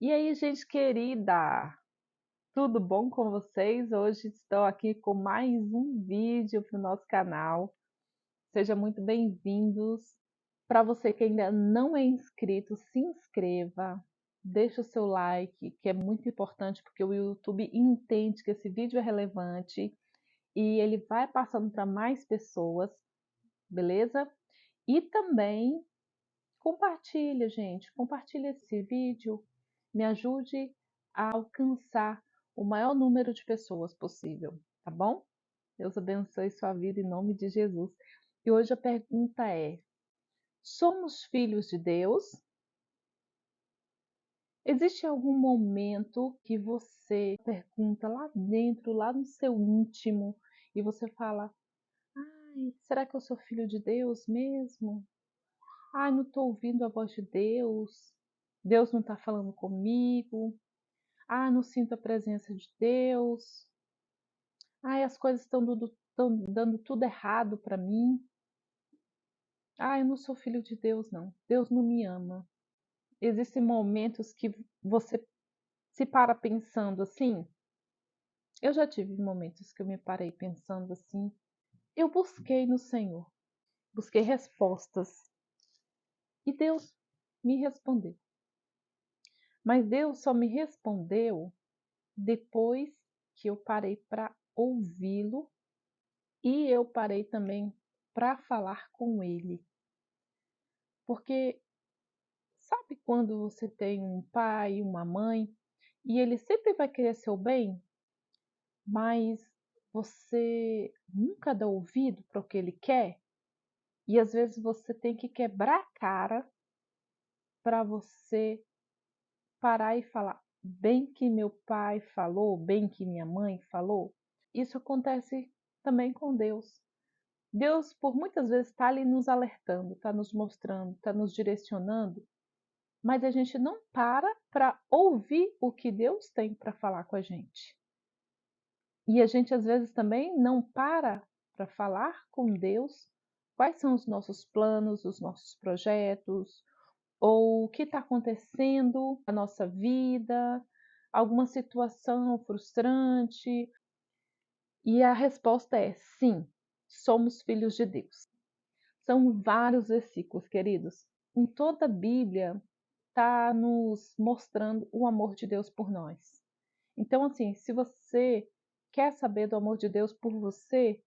E aí, gente querida, tudo bom com vocês? Hoje estou aqui com mais um vídeo para o nosso canal. Sejam muito bem-vindos. Para você que ainda não é inscrito, se inscreva, deixa o seu like, que é muito importante porque o YouTube entende que esse vídeo é relevante e ele vai passando para mais pessoas, beleza? E também compartilha, gente, compartilha esse vídeo, me ajude a alcançar o maior número de pessoas possível, tá bom? Deus abençoe sua vida em nome de Jesus. E hoje a pergunta é: somos filhos de Deus? Existe algum momento que você pergunta lá dentro, lá no seu íntimo, e você fala: ai, será que eu sou filho de Deus mesmo? Ai, não estou ouvindo a voz de Deus. Deus não está falando comigo. Ah, não sinto a presença de Deus. Ai, as coisas estão dando tudo errado para mim. Ah, eu não sou filho de Deus, não. Deus não me ama. Existem momentos que você se para pensando assim. Eu já tive momentos que eu me parei pensando assim. Eu busquei no Senhor, busquei respostas e Deus me respondeu. Mas Deus só me respondeu depois que eu parei para ouvi-lo e eu parei também para falar com ele. Porque sabe quando você tem um pai, uma mãe, e ele sempre vai querer seu bem, mas você nunca dá ouvido para o que ele quer? E às vezes você tem que quebrar a cara para você parar e falar, bem que meu pai falou, bem que minha mãe falou. Isso acontece também com Deus. Deus, por muitas vezes, está ali nos alertando, está nos mostrando, está nos direcionando, mas a gente não para ouvir o que Deus tem para falar com a gente. E a gente, às vezes, também não para falar com Deus quais são os nossos planos, os nossos projetos, ou o que está acontecendo na nossa vida, alguma situação frustrante. E a resposta é sim, somos filhos de Deus. São vários versículos, queridos. Em toda a Bíblia está nos mostrando o amor de Deus por nós. Então, assim, se você quer saber do amor de Deus por você,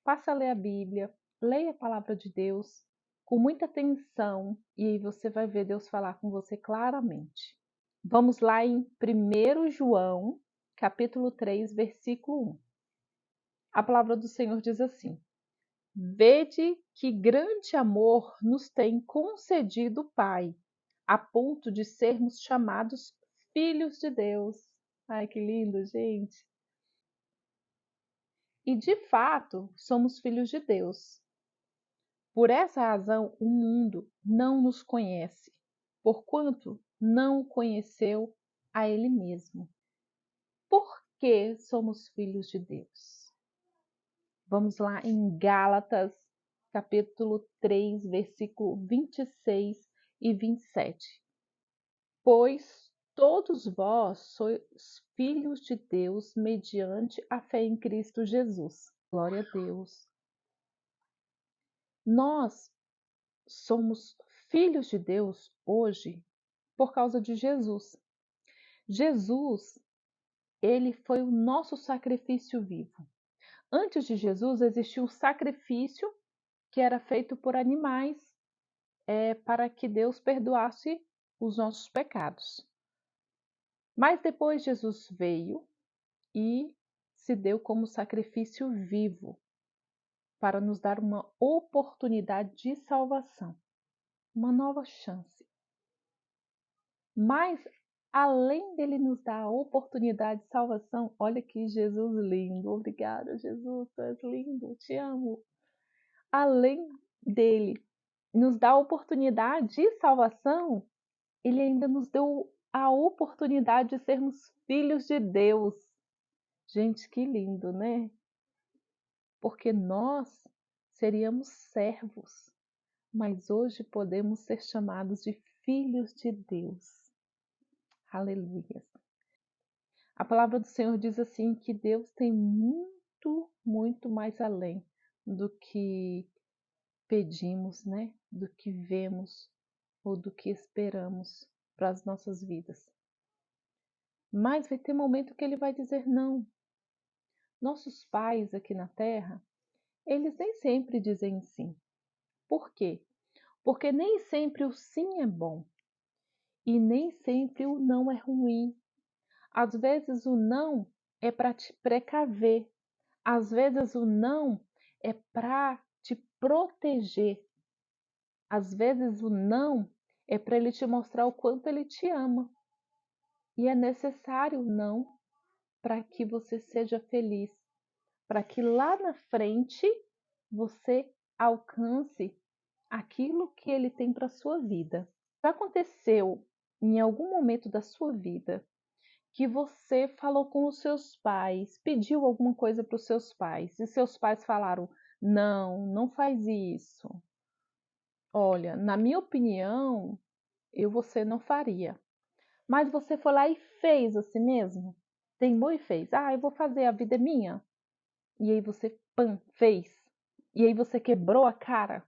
passa a ler a Bíblia, leia a palavra de Deus com muita atenção e aí você vai ver Deus falar com você claramente. Vamos lá em 1 João, capítulo 3, versículo 1. A palavra do Senhor diz assim: Vede que grande amor nos tem concedido o Pai, a ponto de sermos chamados filhos de Deus. Ai, que lindo, gente! E de fato, somos filhos de Deus. Por essa razão, o mundo não nos conhece, porquanto não o conheceu a Ele mesmo. Por que somos filhos de Deus? Vamos lá em Gálatas, capítulo 3, versículo 26 e 27. Pois todos vós sois filhos de Deus mediante a fé em Cristo Jesus. Glória a Deus. Nós somos filhos de Deus hoje por causa de Jesus. Jesus, ele foi o nosso sacrifício vivo. Antes de Jesus existia um sacrifício que era feito por animais, para que Deus perdoasse os nossos pecados. Mas depois Jesus veio e se deu como sacrifício vivo para nos dar uma oportunidade de salvação, uma nova chance. Mas além dele nos dar a oportunidade de salvação, olha que Jesus lindo. Obrigada, Jesus, tu és lindo, te amo. Além dele nos dar a oportunidade de salvação, ele ainda nos deu a oportunidade de sermos filhos de Deus. Gente, que lindo, né? Porque nós seríamos servos, mas hoje podemos ser chamados de filhos de Deus. Aleluia. A palavra do Senhor diz assim que Deus tem muito, muito mais além do que pedimos, né? Do que vemos ou do que esperamos para as nossas vidas. Mas vai ter momento que ele vai dizer não. Nossos pais aqui na terra, eles nem sempre dizem sim. Por quê? Porque nem sempre o sim é bom e nem sempre o não é ruim. Às vezes o não é para te precaver, às vezes o não é para te proteger, às vezes o não é para ele te mostrar o quanto ele te ama. E é necessário o não para que você seja feliz, para que lá na frente você alcance aquilo que ele tem para sua vida. Já aconteceu em algum momento da sua vida que você falou com os seus pais, pediu alguma coisa para os seus pais, e seus pais falaram: não, não faz isso. Olha, na minha opinião, você não faria. Mas você foi lá e fez assim mesmo? Teimou e fez. Ah, eu vou fazer, a vida é minha. E aí você, pã, fez. E aí você quebrou a cara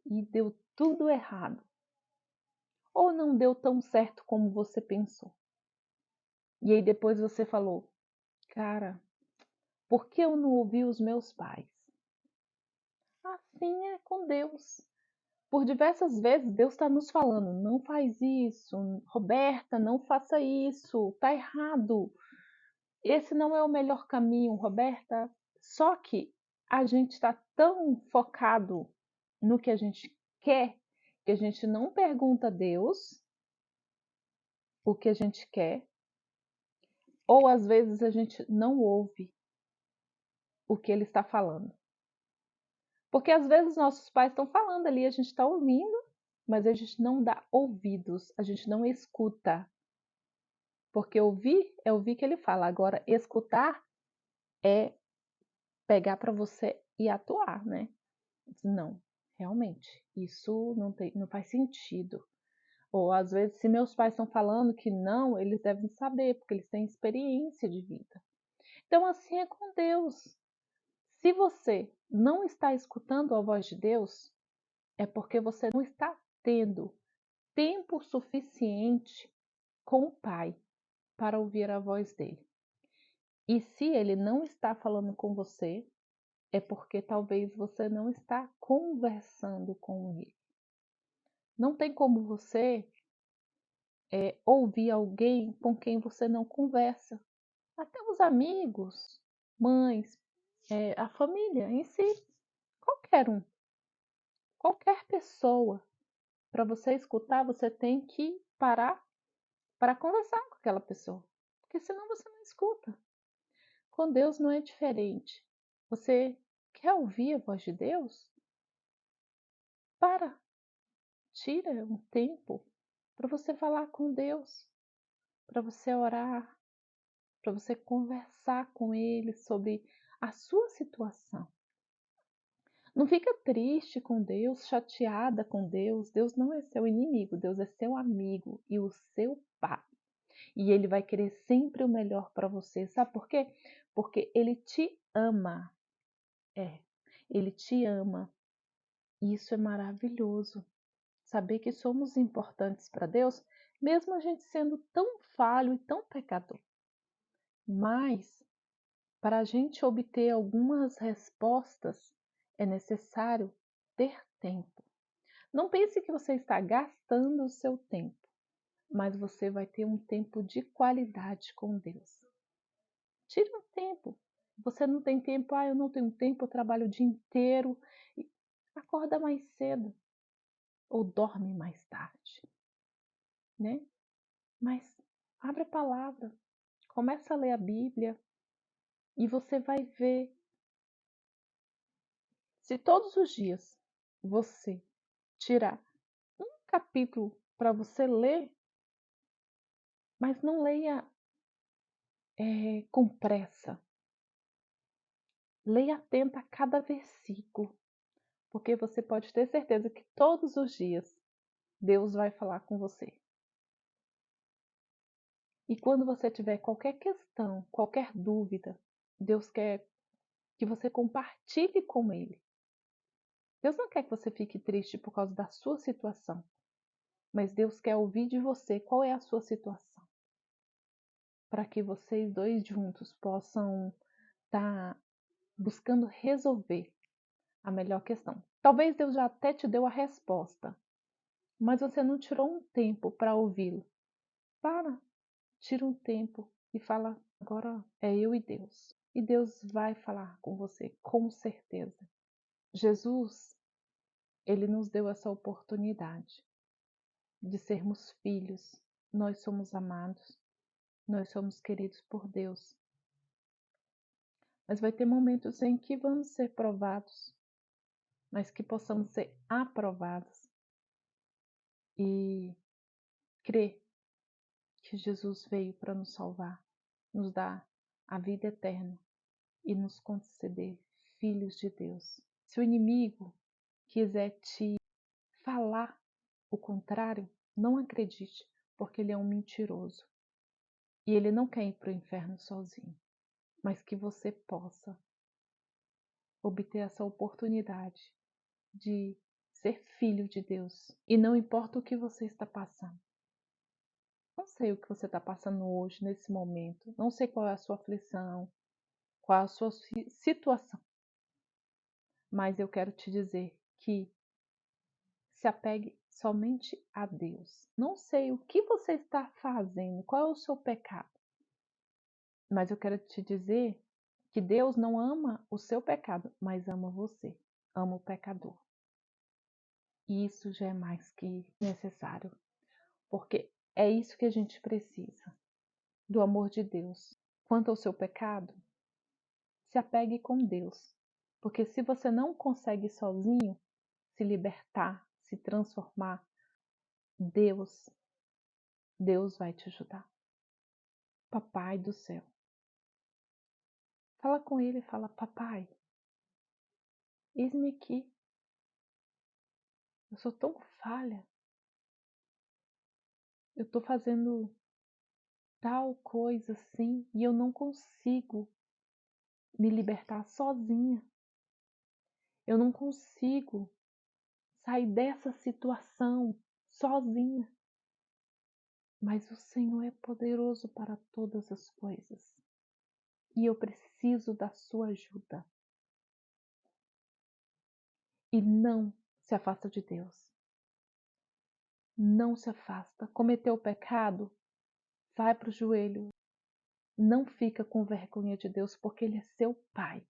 e deu tudo errado. Ou não deu tão certo como você pensou. E aí depois você falou: cara, por que eu não ouvi os meus pais? Assim é com Deus. Por diversas vezes Deus está nos falando: não faz isso, Roberta, não faça isso, tá errado. Esse não é o melhor caminho, Roberta. Só que a gente está tão focado no que a gente quer que a gente não pergunta a Deus o que a gente quer, ou às vezes a gente não ouve o que ele está falando. Porque às vezes nossos pais estão falando ali, a gente está ouvindo, mas a gente não dá ouvidos, a gente não escuta. Porque ouvir é ouvir que ele fala, agora escutar é pegar para você e atuar, né? Não, realmente, isso não faz sentido. Ou às vezes, se meus pais estão falando que não, eles devem saber, porque eles têm experiência de vida. Então, assim é com Deus. Se você não está escutando a voz de Deus, é porque você não está tendo tempo suficiente com o Pai para ouvir a voz dele. E se ele não está falando com você, é porque talvez você não está conversando com ele. Não tem como você ouvir alguém com quem você não conversa. Até os amigos, mães, a família em si, qualquer um, qualquer pessoa. Para você escutar, você tem que parar para conversar com aquela pessoa, porque senão você não escuta. Com Deus não é diferente. Você quer ouvir a voz de Deus? Para, tira um tempo para você falar com Deus, para você orar, para você conversar com Ele sobre a sua situação. Não fica triste com Deus, chateada com Deus. Deus não é seu inimigo, Deus é seu amigo e o seu pai. E ele vai querer sempre o melhor para você. Sabe por quê? Porque ele te ama. Ele te ama. E isso é maravilhoso. Saber que somos importantes para Deus, mesmo a gente sendo tão falho e tão pecador. Mas, para a gente obter algumas respostas, é necessário ter tempo. Não pense que você está gastando o seu tempo, mas você vai ter um tempo de qualidade com Deus. Tire um tempo. Você não tem tempo, eu não tenho tempo, eu trabalho o dia inteiro. Acorda mais cedo ou dorme mais tarde, né? Mas abre a palavra, começa a ler a Bíblia e você vai ver. Se todos os dias você tirar um capítulo para você ler, mas não leia com pressa. Leia atenta a cada versículo, porque você pode ter certeza que todos os dias Deus vai falar com você. E quando você tiver qualquer questão, qualquer dúvida, Deus quer que você compartilhe com Ele. Deus não quer que você fique triste por causa da sua situação, mas Deus quer ouvir de você qual é a sua situação, para que vocês dois juntos possam estar buscando resolver a melhor questão. Talvez Deus já até te deu a resposta, mas você não tirou um tempo para ouvi-lo. Tira um tempo e fala: agora é eu e Deus. E Deus vai falar com você, com certeza. Jesus, ele nos deu essa oportunidade de sermos filhos. Nós somos amados, nós somos queridos por Deus. Mas vai ter momentos em que vamos ser provados, mas que possamos ser aprovados e crer que Jesus veio para nos salvar, nos dar a vida eterna e nos conceder filhos de Deus. Se o inimigo quiser te falar o contrário, não acredite, porque ele é um mentiroso. E ele não quer ir para o inferno sozinho, mas que você possa obter essa oportunidade de ser filho de Deus. E não importa o que você está passando. Não sei o que você está passando hoje, nesse momento. Não sei qual é a sua aflição, qual é a sua situação. Mas eu quero te dizer que se apegue somente a Deus. Não sei o que você está fazendo, qual é o seu pecado. Mas eu quero te dizer que Deus não ama o seu pecado, mas ama você, ama o pecador. E isso já é mais que necessário, porque é isso que a gente precisa, do amor de Deus. Quanto ao seu pecado, se apegue com Deus, porque se você não consegue sozinho se libertar, se transformar, Deus vai te ajudar. Papai do céu. Fala com ele, fala: papai, eis-me aqui. Eu sou tão falha. Eu estou fazendo tal coisa assim e eu não consigo me libertar sozinha. Eu não consigo sair dessa situação sozinha. Mas o Senhor é poderoso para todas as coisas. E eu preciso da sua ajuda. E não se afasta de Deus. Não se afasta. Cometeu o pecado? Vai para o joelho. Não fica com vergonha de Deus, porque Ele é seu Pai.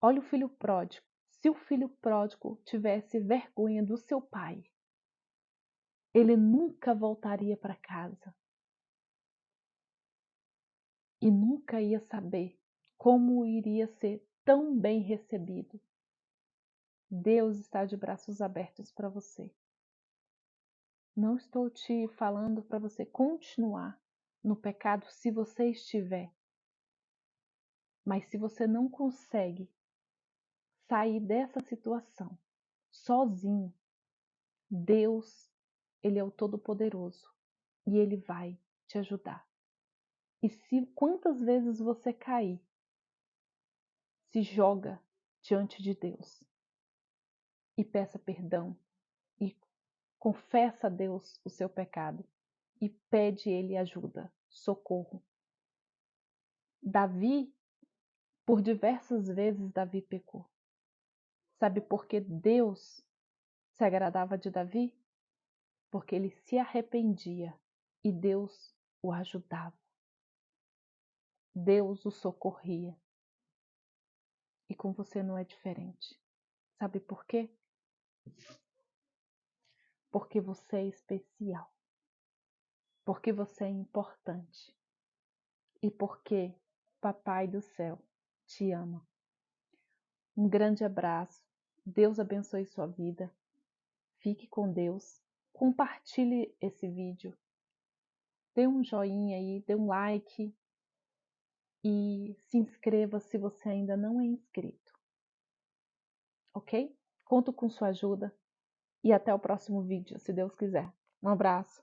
Olha o filho pródigo. Se o filho pródigo tivesse vergonha do seu pai, ele nunca voltaria para casa. E nunca ia saber como iria ser tão bem recebido. Deus está de braços abertos para você. Não estou te falando para você continuar no pecado se você estiver. Mas se você não consegue sair dessa situação sozinho, Deus, Ele é o Todo-Poderoso e Ele vai te ajudar. E se quantas vezes você cair, se joga diante de Deus e peça perdão e confessa a Deus o seu pecado e pede Ele ajuda, socorro. Davi, por diversas vezes Davi pecou. Sabe por que Deus se agradava de Davi? Porque ele se arrependia e Deus o ajudava. Deus o socorria. E com você não é diferente. Sabe por quê? Porque você é especial. Porque você é importante. E porque Papai do Céu te ama. Um grande abraço. Deus abençoe sua vida. Fique com Deus. Compartilhe esse vídeo. Dê um joinha aí, dê um like. E se inscreva se você ainda não é inscrito. Ok? Conto com sua ajuda. E até o próximo vídeo, se Deus quiser. Um abraço.